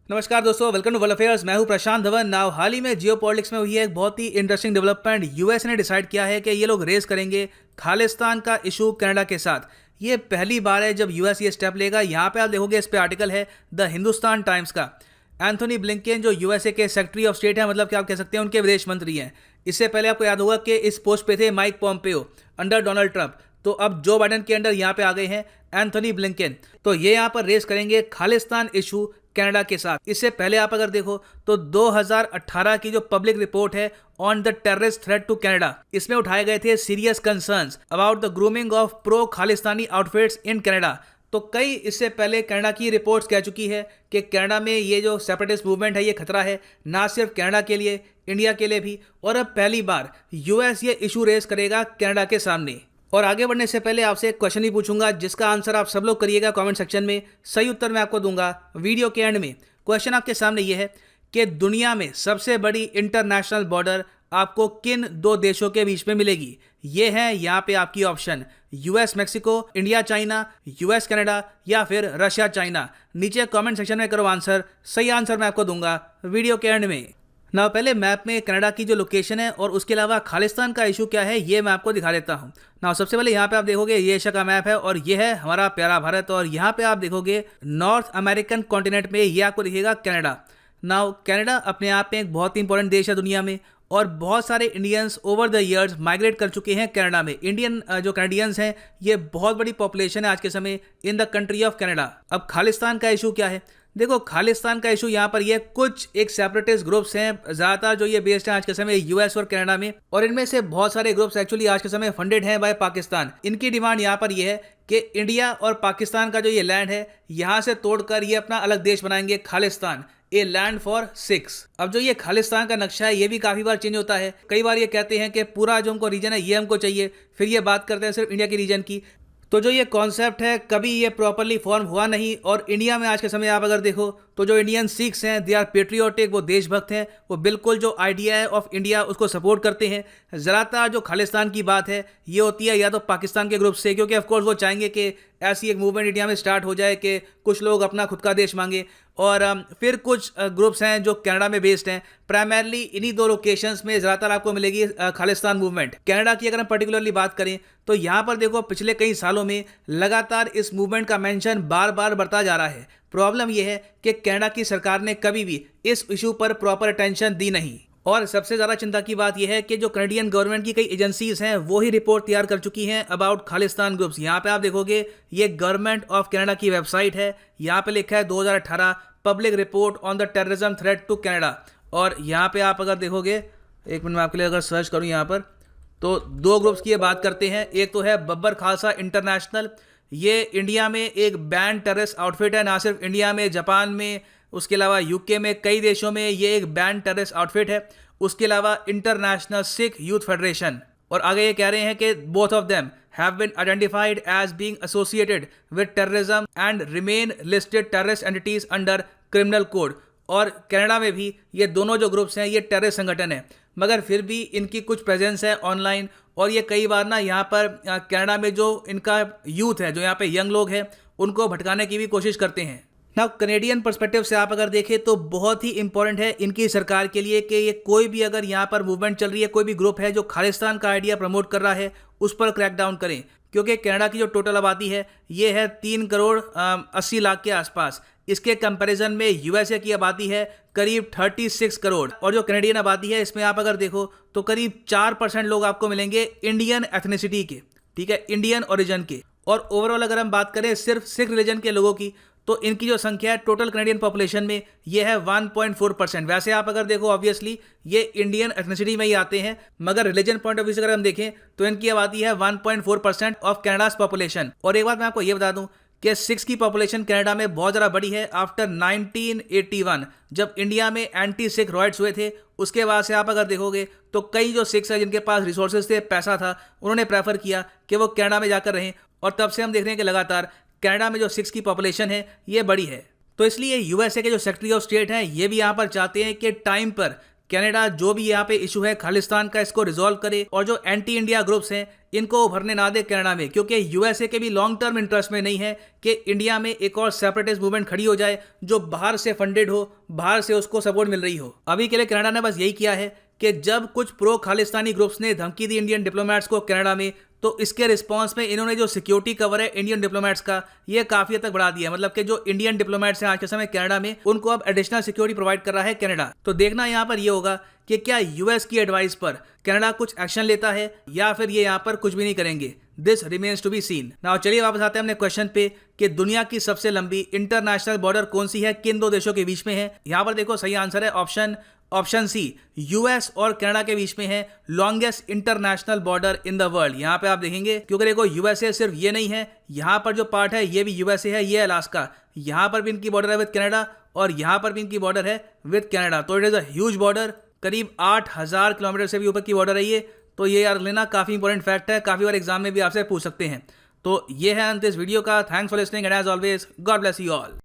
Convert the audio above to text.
नमस्कार दोस्तों, welcome to world affairs. मैं हूं प्रशांत धवन। नाउ हाल ही में जियो पॉलिटिक्स में हुई है एक बहुत ही इंटरेस्टिंग डेवलपमेंट। यूएस ने डिसाइड किया है कि ये लोग रेस करेंगे खालिस्तान का इशू कनाडा के साथ। ये पहली बार है जब यूएस ये स्टेप लेगा। यहाँ पे आप देखोगे, इस पे आर्टिकल है द हिंदुस्तान टाइम्स का। एंथोनी ब्लिंकेन जो यूएसए के सेक्रेटरी ऑफ स्टेट है, मतलब कि आप कह सकते हैं उनके विदेश मंत्री हैं। इससे पहले आपको याद होगा कि इस पोस्ट पे थे Mike Pompeo under Donald Trump. तो अब जो बाइडन के अंडर यहाँ पे आ गए हैं एंथोनी ब्लिंकेन। तो ये यहाँ पर रेस करेंगे खालिस्तान इशू कनाडा के साथ। इससे पहले आप अगर देखो तो 2018 की जो पब्लिक रिपोर्ट है on the terrorist threat to Canada, इसमें उठाए गए थे serious concerns about the grooming of pro Khalistani outfits in Canada. तो कई इससे पहले कनाडा की रिपोर्ट्स कह चुकी है कि कनाडा में ये जो सेपरेटिस्ट मूवमेंट है ये खतरा है, ना सिर्फ कनाडा के लिए, इंडिया के लिए भी। और अब पहली बार यूएस ये इशू रेस करेगा कनाडा के सामने। और आगे बढ़ने से पहले आपसे एक क्वेश्चन ही पूछूंगा जिसका आंसर आप सब लोग करिएगा कमेंट सेक्शन में। सही उत्तर मैं आपको दूंगा वीडियो के एंड में। क्वेश्चन आपके सामने ये है कि दुनिया में सबसे बड़ी इंटरनेशनल बॉर्डर आपको किन दो देशों के बीच में मिलेगी। ये है यहाँ पे आपकी option, US Mexico, India China, US Canada या फिर रशिया चाइना। नीचे कमेंट सेक्शन में करो आंसर। सही आंसर मैं आपको दूंगा वीडियो के एंड में। ना पहले मैप में कनाडा की जो लोकेशन है और उसके अलावा खालिस्तान का इशू क्या है ये मैं आपको दिखा देता हूँ। ना सबसे पहले यहाँ पे आप देखोगे ये एशिया का मैप है और ये है हमारा प्यारा भारत। और यहाँ पे आप देखोगे नॉर्थ अमेरिकन कॉन्टिनेंट में ये आपको दिखेगा कनाडा। नाउ कनाडा अपने आप में एक बहुत ही इंपॉर्टेंट देश है दुनिया में और बहुत सारे Indians over the years migrate कर चुके हैं कनाडा में। इंडियन जो कैनेडियंस हैं ये बहुत बड़ी पॉपुलेशन है आज के समय in the country of Canada. अब खालिस्तान का इशू क्या है? देखो, खालिस्तान का इशू यहाँ पर ये कुछ एक सेपरेटिस्ट ग्रुप्स हैं, ज़्यादातर जो ये बेस्ड हैं आज के समय यूएस और कनाडा में। और इनमें से बहुत सारे ग्रुप्स एक्चुअली आज के समय फंडेड हैं बाय पाकिस्तान। इनकी डिमांड यहाँ पर ये है कि इंडिया और पाकिस्तान का जो ये लैंड है यहाँ से तोड़कर ये अपना अलग देश बनाएंगे, Khalistan, a land for six. अब जो ये खालिस्तान का नक्शा है ये भी काफी बार चेंज होता है। कई बार ये कहते हैं कि पूरा जो हमको रीजन है ये हमको चाहिए, फिर ये बात करते हैं सिर्फ इंडिया के रीजन की। तो जो ये कॉन्सेप्ट है कभी ये प्रॉपरली फॉर्म हुआ नहीं। और इंडिया में आज के समय आप अगर देखो तो जो इंडियन सिख्स हैं दे आर पेट्रियोटिक, वो देशभक्त हैं, वो बिल्कुल जो आइडिया है ऑफ इंडिया उसको सपोर्ट करते हैं। ज़्यादातर जो खालिस्तान की बात है ये होती है या तो पाकिस्तान के ग्रुप से, क्योंकि ऑफकोर्स वो चाहेंगे कि ऐसी एक मूवमेंट इंडिया में स्टार्ट हो जाए कि कुछ लोग अपना खुद का देश मांगे। और फिर कुछ ग्रुप्स हैं जो कनाडा में बेस्ड हैं। प्राइमरली इन्हीं दो लोकेशंस में ज़्यादातर आपको मिलेगी खालिस्तान मूवमेंट। कनाडा की अगर हम पर्टिकुलरली बात करें तो यहाँ पर देखो पिछले कई सालों में लगातार इस मूवमेंट का मेंशन बार बार बढ़ता जा रहा है। प्रॉब्लम यह है कि कनाडा की सरकार ने कभी भी इस इशू पर प्रॉपर अटेंशन दी नहीं। और सबसे ज़्यादा चिंता की बात यह है कि जो कनेडियन गवर्नमेंट की कई एजेंसीज हैं वो ही रिपोर्ट तैयार कर चुकी हैं अबाउट खालिस्तान ग्रुप्स। यहाँ पे आप देखोगे ये गवर्नमेंट ऑफ कनाडा की वेबसाइट है, यहाँ पे लिखा है 2018 public report on the terrorism threat to Canada. और यहाँ पे आप अगर देखोगे, एक मिनट में आपके लिए अगर सर्च करूँ यहाँ पर, तो दो ग्रुप्स की ये बात करते हैं। एक तो है बब्बर खालसा इंटरनेशनल, ये इंडिया में एक बैंड टेररिस्ट आउटफिट है, ना सिर्फ इंडिया में, जापान में, उसके अलावा यूके में, कई देशों में ये एक बैंड टेररिस्ट आउटफिट है। उसके अलावा इंटरनेशनल सिख यूथ फेडरेशन। और आगे ये कह रहे हैं कि both of them have been identified as being associated with terrorism and remain listed terrorist entities under criminal code. और कनाडा में भी ये दोनों जो ग्रुप्स हैं ये टेररिस्ट संगठन है, मगर फिर भी इनकी कुछ प्रेजेंस है ऑनलाइन। और ये कई बार ना यहाँ पर कनाडा में जो इनका यूथ है, जो यहाँ पे यंग लोग हैं, उनको भटकाने की भी कोशिश करते हैं। ना कनेडियन पर्सपेक्टिव से आप अगर देखें तो बहुत ही इंपॉर्टेंट है इनकी सरकार के लिए कि ये कोई भी अगर यहाँ पर मूवमेंट चल रही है, कोई भी ग्रुप है जो खालिस्तान का आइडिया प्रमोट कर रहा है, उस पर क्रैकडाउन करें। क्योंकि कनाडा की जो टोटल आबादी है ये है 3 करोड़ 80 लाख के आसपास। इसके कंपैरिजन में यूएसए की आबादी है करीब 36 करोड़। और जो कनेडियन आबादी है इसमें आप अगर देखो तो करीब 4% लोग आपको मिलेंगे इंडियन एथनिसिटी के, ठीक है, इंडियन ओरिजिन के। और ओवरऑल अगर हम बात करें सिर्फ सिख रिलीजन के लोगों की, तो इनकी जो संख्या है टोटल कनेडियन पॉपुलेशन में ये है 1.4%। वैसे आप अगर देखो ऑब्वियसली ये इंडियन एथनिसिटी में ही आते हैं, मगर रिलीजन पॉइंट ऑफ व्यू से अगर हम देखें तो इनकी आबादी है 1.4% ऑफ कनाडास पॉपुलेशन। और एक बात मैं आपको ये बता दूं कि सिख्स की पॉपुलेशन कनाडा में बहुत ज़्यादा बड़ी है आफ्टर 1981, जब इंडिया में एंटी सिख रॉयट्स हुए थे। उसके बाद से आप अगर देखोगे तो कई जो सिख्स हैं जिनके पास रिसोर्सेज थे, पैसा था, उन्होंने प्रेफर किया कि वो कनाडा में जाकर रहें। और तब से हम देख रहे हैं कि लगातार कनाडा में जो सिख्स की पॉपुलेशन है ये बड़ी है। तो इसलिए यूएसए के जो सेक्रेटरी ऑफ स्टेट हैं ये भी यहाँ पर चाहते हैं कि टाइम पर कनाडा जो भी यहाँ पे इशू है खालिस्तान का, इसको रिजॉल्व करे और जो एंटी इंडिया ग्रुप्स हैं इनको उभरने ना दे कनाडा में, क्योंकि यूएसए के भी लॉन्ग टर्म इंटरेस्ट में नहीं है कि इंडिया में एक और सेपरेटिस्ट मूवमेंट खड़ी हो जाए जो बाहर से फंडेड हो, बाहर से उसको सपोर्ट मिल रही हो। अभी के लिए कनाडा ने बस यही किया है कि जब कुछ प्रो खालिस्तानी ग्रुप्स ने धमकी दी इंडियन डिप्लोमेट्स को कनाडा में, तो इसके रिस्पांस में इन्होंने जो सिक्योरिटी कवर है इंडियन डिप्लोमेट्स का, ये काफी हद तक बढ़ा दिया है। मतलब कि जो इंडियन डिप्लोमेट्स हैं आज के समय कनाडा में, उनको अब एडिशनल सिक्योरिटी प्रोवाइड कर रहा है कनाडा। तो देखना यहाँ पर ये होगा कि क्या यूएस की एडवाइस पर कनाडा कुछ एक्शन लेता है या फिर ये यहाँ पर कुछ भी नहीं करेंगे। This remains to be seen. Now चलिए वापस आते हैं अपने क्वेश्चन पे कि दुनिया की सबसे लंबी इंटरनेशनल बॉर्डर कौन सी है, किन दो देशों के बीच में है। यहाँ पर देखो सही आंसर है ऑप्शन सी, यूएस और कनाडा के बीच में है longest international border in the world. यहाँ पे आप देखेंगे क्योंकि देखो यूएसए सिर्फ ये नहीं है, यहाँ पर जो पार्ट है ये भी यूएसए है, ये अलास्का, यहाँ पर भी इनकी बॉर्डर है विद कनाडा और यहाँ पर भी इनकी बॉर्डर है विद कनाडा। तो it is a huge border, करीब 8000 किलोमीटर से भी ऊपर की बॉर्डर है ये। तो ये याद लेना काफी इंपॉर्टेंट फैक्ट है, काफी बार एग्जाम में भी आपसे पूछ सकते हैं। तो ये है अंत इस वीडियो का। Thanks for listening and as always God bless you all.